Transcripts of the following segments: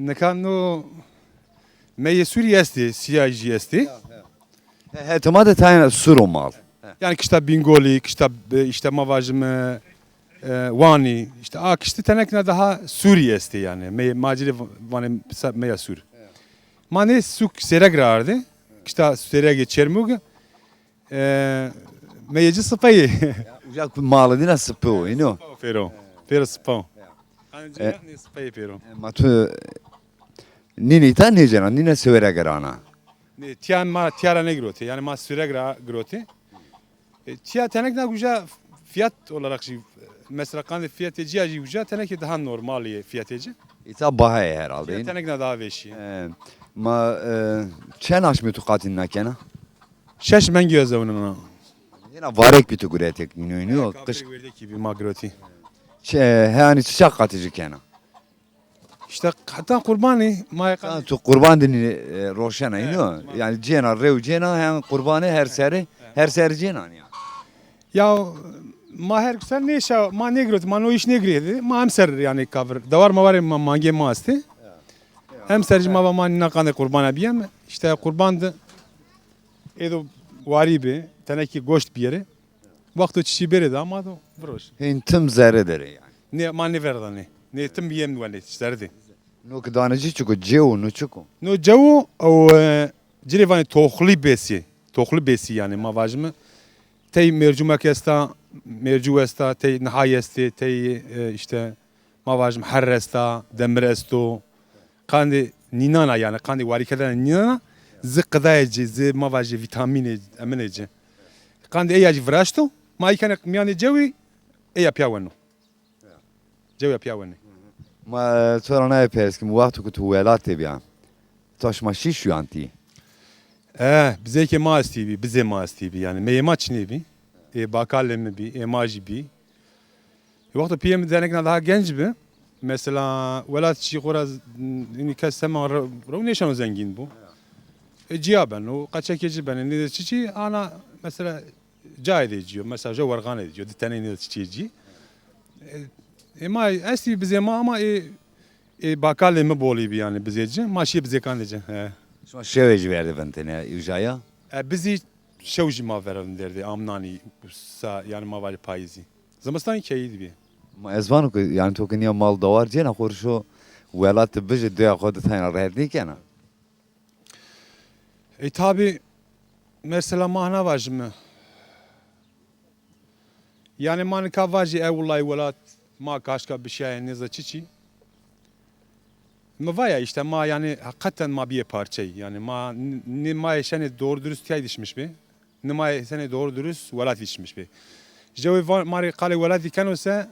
نکانو می سوری استی سیاجی استی Hetema de tane suru mal. yani kışta bingoli kışta işte mavajım vani işte kışta tenekne daha Suriye esti yani macili vani meya sur mane suk serek rardı kışta serek geçermug meyeci sıfayı Ujak malı dina sıpı ino. Fero sıfao anca ne sıfayı fero Ma tu nini ta ne jana nina severe garana. ne tiara ne grote yani ma sürek grote tiya tenekne guja fiyat olarak mesela kan fiyatı ciğerci guja teneke daha normal fiyatı İta bahaya herhalde. tenekne daha veşi Ma çen aşmı tu katin nakena. şeş men gözde onun Yine varek bir tu guretek ino. Kış gibi magroti yani çiçek katıcı kena. işte hatta kurbanı ma Ha, tu kurban dini roşana ino. Yani cena rev cena yani kurbanı her seri cena yani. ya ma her güzel ne şa ma ne groti ma no iş ne gredi ma hem ser yani cover davar ma var ma mange ma asti hem serci ma ne kanı kurban abiyem işte kurbandı edo varibi teneki goşt bir yere vakti çişi beredi ama da broş Hintim zerre dere yani. ne ma ne verdi ne tim biyem vali serdi Nuk danıcı çünkü cevu nu çünkü. no jawu o cirevani tohli besi yani ma vajmı tey mercumek esta mercu esta tey nihai esti tey işte ma vajm her esta demir esto kandi ninana yani kandi varikeden ninana zi qdayeci zi ma vajı vitamini emeneci kandi eyaci vraşto ma ikane miyane cevi yapyavenu cevi yapyavenu Ma sonra ne yapıyoruz ki bu vakti kutu velat tabiyan. Taşmaşı şu anti. bize ki ma istibi bize ma istibi yani meyemaç nebi bakalemi bi emaji bi vakti PM denekna daha genç bir mesela velat şi kuraz ini kasema ronişan zengin bu ciyaben o kaçakeci ben ne çiçi ana mesela cahil ediyor mesela jawargan ediyor ditene ne çiçici ma eski bize ma ama bakalemi boli bi yani bizece maşi bize kan diyece Şu şeveci verdi bentene ujaya. bizi şevji ma verin derdi amnani sa yani ma var payzi zamastan keydi bir Ma ezvanu ki yani tokeniya mal davar cena korşo velat bije de akod tane rehdi kana. Tabi mesela mahna var mı? Yani man kavaji evlay velat ma kaşka bir şey ne zaçiçi. Ma vaya işte ma yani hakikaten ma bir parçayı yani ma ne ma yaşanı doğru dürüst yayışmış bir. Ne ma yaşanı doğru dürüst velat yetişmiş bir. Javi mari kale velat dikanose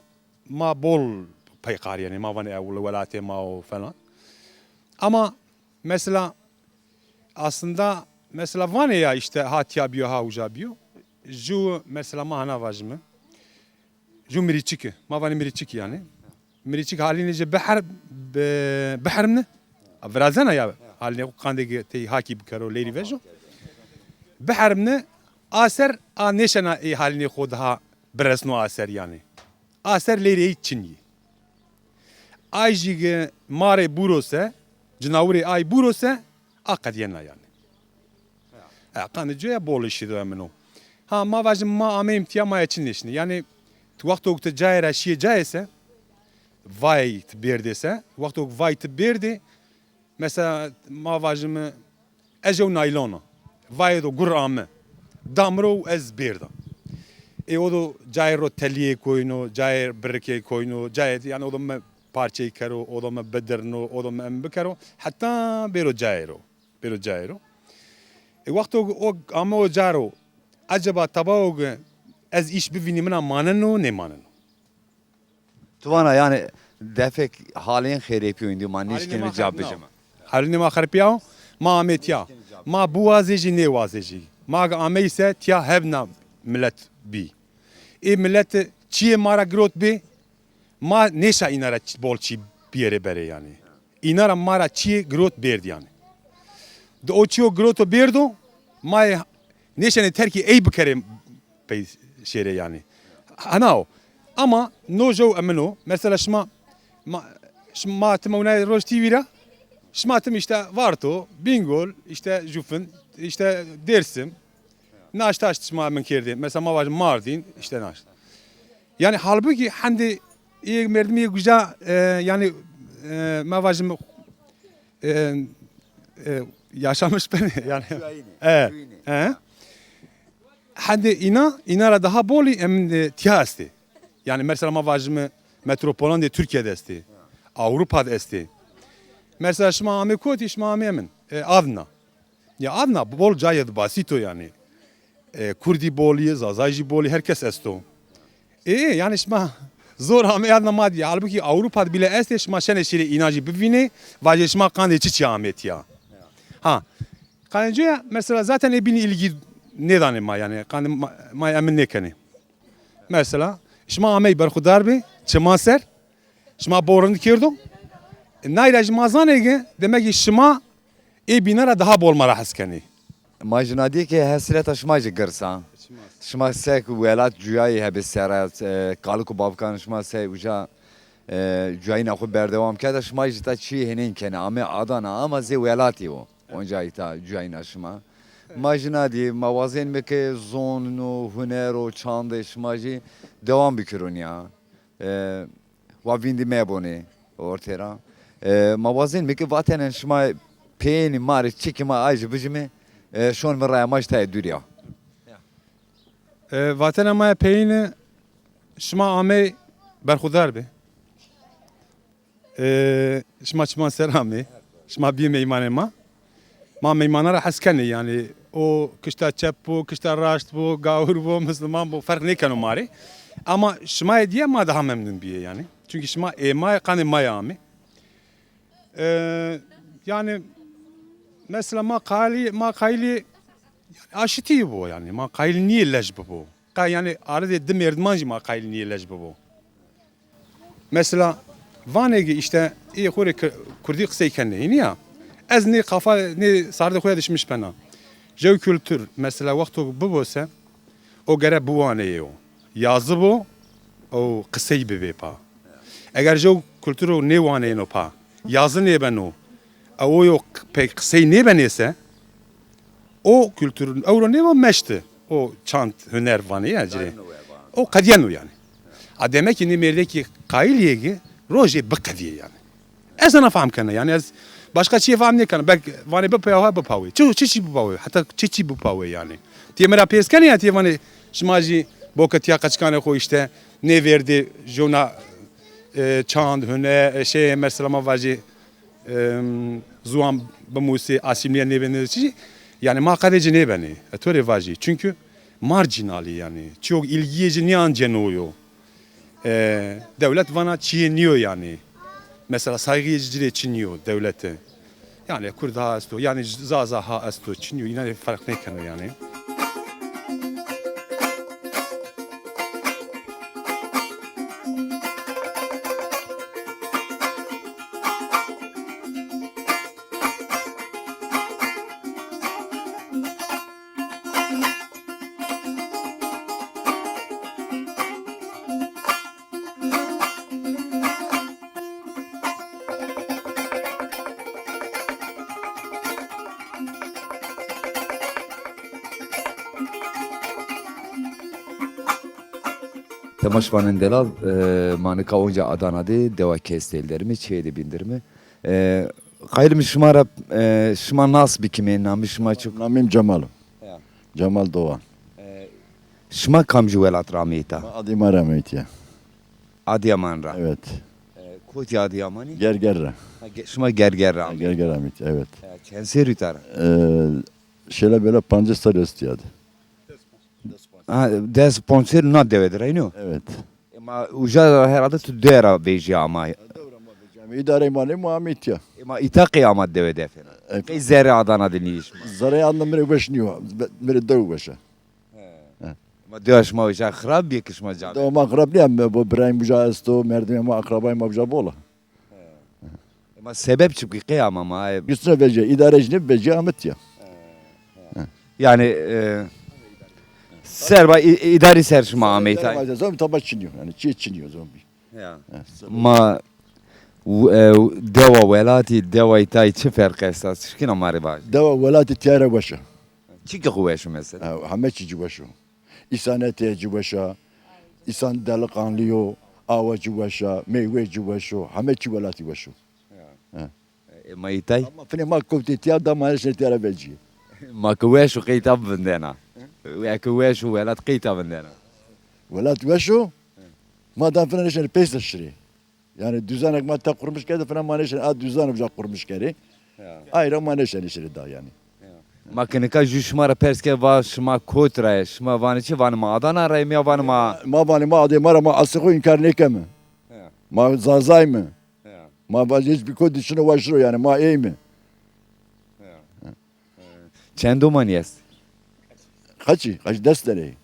ma bol paykar yani ma vane evlay velatı ma o falan. Ama mesela aslında mesela vane ya işte hat yapıyor ha uca yapıyor. Ju mesela mahana var mı? Ju miriçiki. Ma vane miriçiki yani. Miriçik halince behar mı? Vrazana ya haline kandı te haki bikaro leri vejo. Behar mı? Aser a neşana haline kodha bresno aser yani. Aser leri içinyi. Ayjige mare burose, cinavuri ay burose akadiyena yani. Kanıcıya bol işi de emin o. Ha ma vajim ma amem tiya ma için işini. Yani vakti okta cayra şiye cayese vay tberdese vakti ok vay tberdi mesela ma vajim ejo naylona vay do gurame damro ez berda o da cayro teliye koyno cayr birke koyno cayet yani o da parçayı karo o da bederno o da embekaro hatta bero cayro وقتی او اما جارو acaba tabağı az iş bir vinimina manen o ne manen Tuvana yani defek halin xeyr yapıyor indi man ne işkeni cevap becem. halini ma kharpiya ma amet ya ma bu vazeci ne vazeci ma ame ise tiya hevna millet bi millet çiye mara grot bi ma neşa inara bol çi bir yere bere yani inara mara çiye grot berdi yani de o çiyo groto berdo ma neşene terki ey bikerim pey şere yani ana o ama no jo ameno mesela şma تمونا روج تي ویرا Şmatım işte Varto, Bingöl, işte Jufun, işte Dersim. Naştaş şma min kirdi. Mesela mavacım Mardin, işte naş. Yani halbuki hani iyi merdimi güzel yani mavacım yaşamış beni yani. Evet. Hani inara daha boli emin tiyasti. Yani mesela mavacım metropolan de Türkiye'de esti. Avrupa'da esti. Mesela şma amikoti şma amin. Adna. Ya Adna bol cayed basito yani. Kurdi boli, Zazaji boli herkes esto. Yani şma zor hame Adna madi. Halbuki Avrupa'da bile esti şma şene şiri inacı bivini ve şma kandı çiçi ahmet ya. Ha. Kanıcıya mesela zaten ebini ilgi neden ma yani kanı ma emin nekeni. Mesela şma amey berkhudar bi çma ser şma borun kirdum. Nayraj mazanege demek ki şma binara daha bol mara haskeni. Majna diye ki hasret aşmacı gırsa. Şma sek velat cüyayı hebe serat kalıku babkan şma sek uca cüyayı nakhu berdevam keda şma jita çi henin kene ame Adana ama ze velati o. Onca ita cüyayı naşma. Majna diye mavazen meke zonu hunero çande şmacı devam bikirun ya. Vavindi meboni ortera. Mavazen meke vatenen şma peyni mari çikima ajı bıcımı şon veraya maçta dürüyor. Vatan ama peyni şma amey berkhudar bi. şma serami. Şma bir meymanı ma meymanlara haskeni yani o kışta çep bu, kışta raşt bu, gavur bu, Müslüman bu fark ne kanu mari. Ama şma diye ma daha memnun bir yani. Çünkü şma ma kanı mayami. Yani mesela ma kayli aşiti bu yani. Ma kayli niye lejbe bu? Yani arada dim erdmancı ma kayli niye lejbe bu? Mesela vanegi işte iyi kore Kurdi kısayı kendi ya. Ez ne kafa ne sardı koya düşmüş bana. Jev kültür mesela vakti bu olsa o gere bu vaneye o. Yazı bu o kısayı bebe pa. Eğer jev kültür o ne vaneye no pa. Yazı ne ben o. O yok pek kısayı ne ben ise o kültürün o ne var meşte. O çant hüner vaneye ya. O kadiyen o yani. Demek ki ne merdeki kailiyegi roje bakadiye yani. Ez ana faham kana yani ez başka şey faham ne kana. Bak vani bu paya bu pawe. Çiçi bu pawe. Hatta çiçi bu pawe yani. Diye mera peskan ya diye vani şmaji bokatiya kaçkane ko işte ne verdi jona çand hüne şey mesela mavaji zuam bamusi asimliye ne beni yani makadeci ne beni. Etore vaji. Çünkü marjinali yani. Çok ilgiyici ne ancenoyo. Devlet bana çiğniyor yani. Mesela saygıcılığı çiğniyor devlete. Yani Kurd ha esto, yani Zaza ha esto çiğniyor. Yine fark ne kanı yani. Temaşvanın delal manika onca Adana'da deva kestellerimi çeydi bindirmi. Gayrı şımara şıma nas bir kime namı şıma çok. Namim Cemal. Ya. Cemal Doğan. Şıma kamcı velat ramita. Adıma rahmet ya. Adıyamanra. Evet. Koti Adıyamanı. Gergerra. Şıma gerger ramita. Gerger rahmet evet. Çense rütar. Şöyle böyle pancıstar istiyordu. De sponsor na devedir ayno. Evet. Ama uca herhalde tu dera beji ama. İdare mali Muhammed ya. Ama itaqi ama devede efendim. Kay zere Adana dinliyiş. Zaraya anlam biri beşniyor. Biri davu beşe. Ama diyor şma uca khrab bir kışma can. Doğum akrab ne ama bu Ibrahim Buca esto merdiven ma akrabayım abca bola. Ama sebep çıkı kıyam ama. Üstüne vece idarecini vece Ahmet ya. Yani serba idari ser şma ameyta. Zombi tabak çiniyor yani çiğ çiniyor zombi. Ma دوا ولاتي دوا تاي چه فرق است شكنا ماري باش دوا ولات تیاره باشه چی که خوبش مثلا همه چی جواشو İsanete جواشا İsan delikanlıyor آوا جواشا میوه جواشو همه چی ولاتی باشو ما يتاي اما فني ما كنت تیار دا مالش تیاره بلجی ما كواش وقيت اب بندنا ويا كواش ولات قيت بندنا ولات باشو ما da فني نشن پیس شری yani düzenek madde kurmuş kedi falan maneşen ad düzen olacak kurmuş kedi ayrı maneşen işleri daha yani ما كنكا جو شمارا بيرسكي va شما كوترا شما vani çi vani ma adana ray mi vani ma ma bani ma ade mara ma asıkı inkar neke mi ma zazay mı ma valiz bir kod dışına başlıyor yani ma iyi mi چندو مانيس kaç ders nereye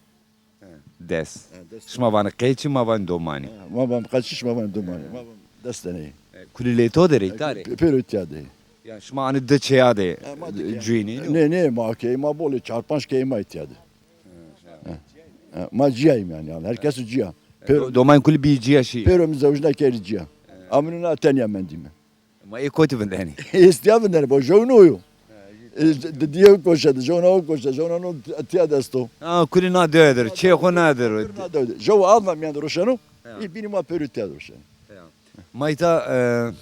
دس شما vani قيچي ما vani domani ma ban kaç ma ban dumani ma ban ders nereye كل تو دري تاري pero ihtiyade يعني شما اني د çya de جويني ne ma ke ma bolu çarpanş ke ma ihtiyade ma ciyayım yani herkes ciya pero دومان كل بيجي شي pero mizavujna ke ciya amruna tenya mendime ما اي كوتي بنداني istiyaven der bo jovnoyu diye koşadı jovno koşadı jovno ihtiyade sto اه كل نا دادر çe خو نادر جو almam yani roşanu benim ma pero ihtiyade roşanu Mayta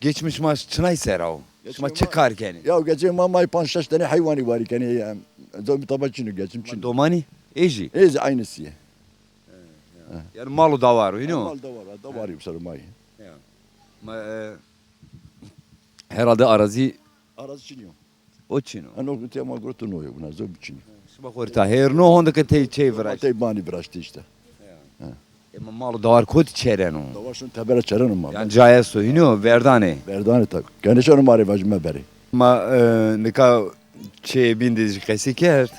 geçmiş maç çınay serav. Şma çıkar gene. ya geçen mamay panşaş tane hayvanı var yani zom tabaçını geçim çin Domani eji. ez aynısı Yani malı da var, you know. da var yoksa may Herhalde arazi araz çiniyor o çino. ano tema grotunoyu buna zom çiniyor Şma korta her no honda ke te çevra. atay bani bıraktı işte Ama malı da var kot çereno. Davaşın tabela çaranım var. Yani cayeso, you know, verdane. Verdane tak. Kendisi onu mari vacime beri. Ma nika çe bindiz kesi kert.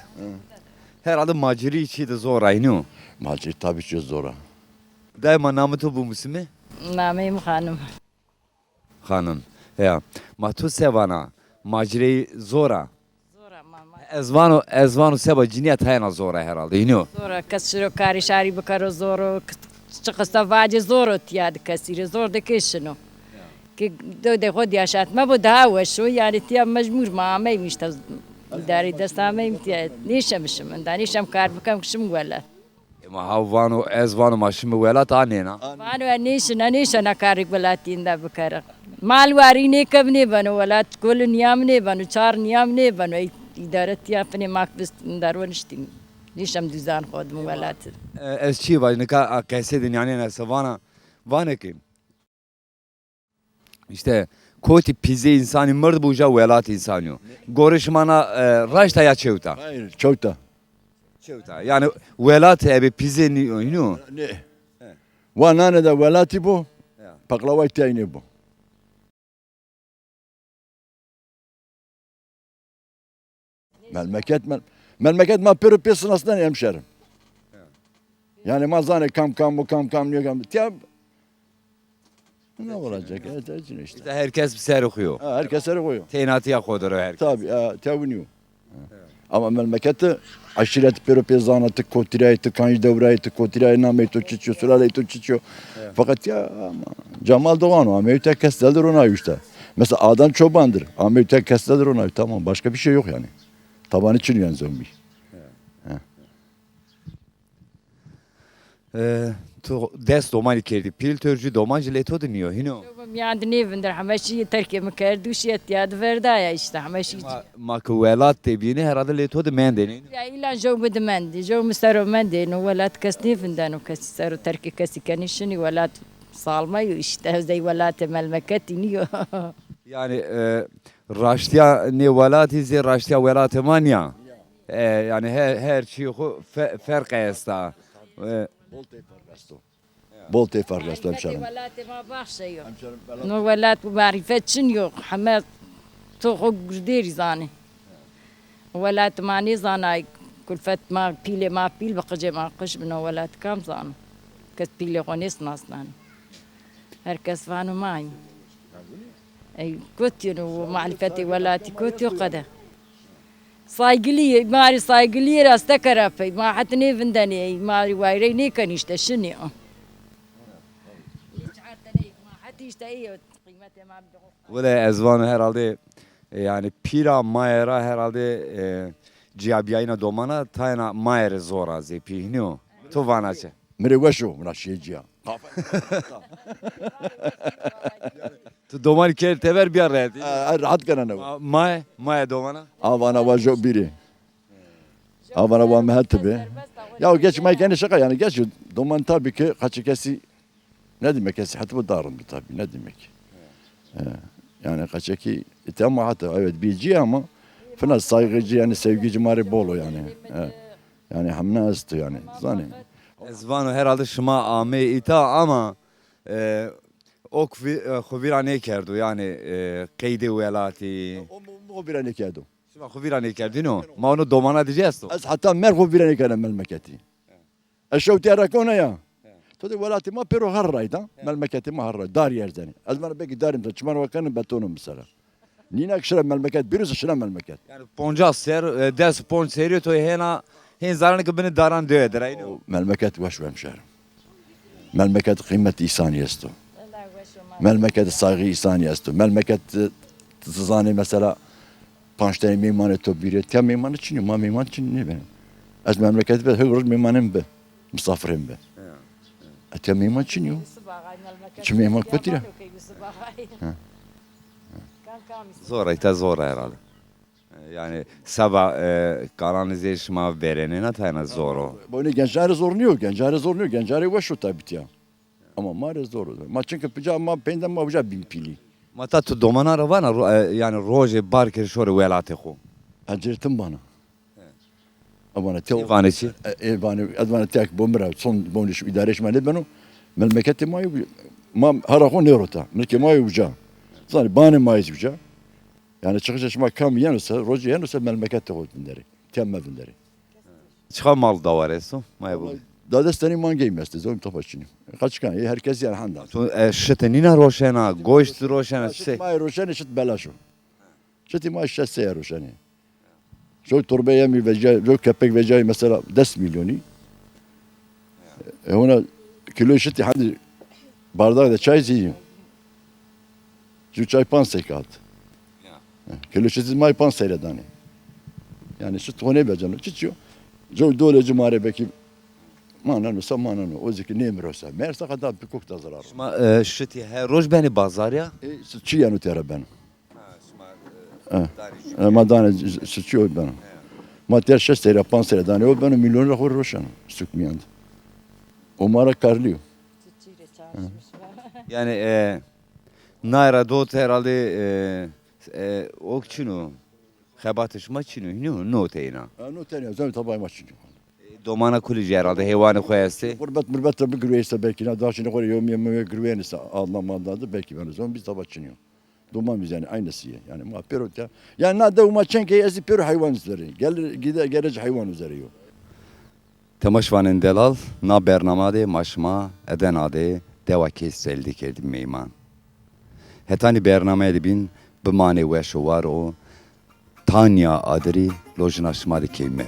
Herhalde maceri içi de zor ay, you know. Macir tabii ki zora. Daima namı to bu musimi? نامیم خانم Hanım. Ya. Ma tu sevana maceri zora. زورا ماما Ezvanu seba ciniyet hayana zora herhalde, you know. زورا کس شروع کاری شاری بکرو زورو چه قصه واجه زورو تیاد کسی رو زور دکشنو که دو خود یاشات ما بود هاوشو یعنی تیا مجبور ما می میشته داری دستامه تیا نیشمشم من دانیشم کار بکم کشم ولا Ma havvanu ezvanu ma şimdi velat annena. وانو نیشنا کاری بلاتین دا بکره مال واری نیکم نی بنو ولا کل نیام نی بنو چار نیام نی بنو اداره تیا فنی ماک بس دارونشتیم نیشم düzen خودم ولات Ez çi var nika kesedin yani ne savana vanekim. İşte koti pize insanı mırd buja velat insanı. Gorişmana raşta ya çevta. Hayır çok da. Çevta. Yani velat ebe pize ni you Ne? Vanane da velati bu. Paklava ihtiyacı bu. Memleket ma pero pesin aslında hemşerim. Yani mazane kam niye kam. Tiyab ne olacak? Evet işte. İşte herkes bir ser okuyor. Ha, herkes her koyuyor. Tenati ya kodur herkes. Tabii, teviniyor. Ama memlekette aşiret pero pezanatı, kotirayetı, kanji devrayetı, kotirayı nameytu çiçiyor, süraleytu çiçiyor. Fakat ya ama Cemal Doğan o, Ameyüte Kestel'dir ona işte. Mesela Adan Çoban'dır, Ameyüte Kestel'dir ona. Tamam, başka bir şey yok yani. Taban için yani zombi. Tu dest domani kerdi. Pil törcü domancı leto deniyor. You know. يعني نيفندر حماشي تركي مكردوش يتياد فردايا işte حماشي Ma kuvelat tebini herhalde leto de mendeni. يا إلا جو بدمندي جو مسترو مندي إنه ولاد كس نيفندر وكس سرو تركي كسي كنيشني ولاد صالما işte زي ولاد ملمكتي نيو Yani raştiya ne velati ze raştiya velati manya. Yani her şey fark esta. Bol teferruatlı hemşerim. ولاد ما بخشيو إنه ولاد معرفة شنيو حماد توخو قدير زاني ولاد ماني زاناي كل فت ما بيل بقجي ما قش منه ولاد كام زانو كس بيلي غنيس ناسنان هركس فانو معي أي كوتيو ومعرفتي ولاتي كوتيو قدا صايقلي ماري صايقلي راستا كرافي ما حتني فندني ماري وايري نيكا نيشتا شني işte iyi kıymeti ma Vele ezvan herhalde yani pira mayera herhalde ciyabiyayına domana tayna mayere zor az pihniyo. Tu vana çe. مري وشو من الشيجيا Tu doman kel tever bir araydı. راحت كان انا May domana. انا وجو بيري انا ومهتبه ya geç maykeni şaka yani geç doman tabii ki kaçı kesi ne demek kesi hatta bu darın tabii ne demek yani kaçı ki tamam hatta evet bilgi ama fena saygıcı yani sevgici mari bolo yani yani hamna astı yani zani Ezvan herhalde şıma ame ita ama o kuvira ne kerdu yani kaydı velati. o bir ne kağıdı Şıma kuvira ne kerdu no? Ma onu domana diyeceğiz to. az hatta mer bir ne kağıdı memleketi الشوتي راكونا يا تودي ولاتي ما بيرو هالرايدا ملمكتي ما هالرايدا دار يرزاني ازمان بقي دارم تشمر وكان بتونم مثلا نينا كشرا ملمكت بيرز شرا ملمكت Yani ponca ser des ponç seriyor to hena hen zararını ki beni daran döeder aynı. ملمكت وش ومشار ملمكت قيمة إنسان يستو ملمكت صاغي إنسان يستو ملمكت تزاني مثلا پانشتنی میمانه تو بیره تیا میمانه چینی ما میمان چینی نبینم از مملکت به هر روز میمانم به مسافرم به تیا میمان چینیو چی میمان کتیره Zor ita zor herhalde. Yani sabah karanlığı şıma verene ne tane zor o. Böyle gençler zorluyor gençler var şu tabi tya ama mare zor ma çünkü pija ma pendem ma buja bin pili Mata tu domana ravana yani roje barker şore velate xo. acırtım bana ama te Ivaneci. bana advana tek bomra son bonuş idareş mali beno memleketi ma haraxon nerota mülke ma yuja zani bana ma yuja yani çıkışa şma kam yanısa roje yanısa memleketi koydunları temme bunları Çıkan mal da var eso. May bu. Dadestani mangay mesle zoym tapaçını kaç kan herkes yer handa Tu şetenina roşena, goşt roşena şey. ما روشني شت بلاشو شتي ما الشاسية روشني جو تربة يمي وجاي جو كبك وجاي مثلا 10 مليوني هنا كيلو شتي حد bardak da çay ziyo جو çay 5 سكات كيلو شتي ما 5 سيرداني yani şu tone be canım çiçiyor jo dole cumare beki manano samanano o zeki ne mirosa mersa kadar bir kok da zarar Ma şeti her roj beni bazar ya. çi yanu tera ben ما دانه سچو بنا ما تر 6 سنه 5 سنه دانه او بنا milyon rahor roşan sükmiyand Omara karlıyor Yani naira dot herhalde o çinu. Xebatış ma çinu no teyna. no tane zam tabay maçın Domana kulici herhalde hayvanı koyası. Gurbet murbet tabi gürüyse belki ne daha şimdi koyuyor yom gürüyense anlamadı belki ben o zaman biz tabaçınıyor Duman biz yani aynısı yani ma pero ya yani nada uma çenke yesi pero hayvan üzeri gelece hayvan üzeri yok Temaşvanın delal na bernamade maşma eden ade deva keseldi kedim meyman. Hetani bername edibin bimane ve şuvar o Tanya adri lojnaşma de keyme.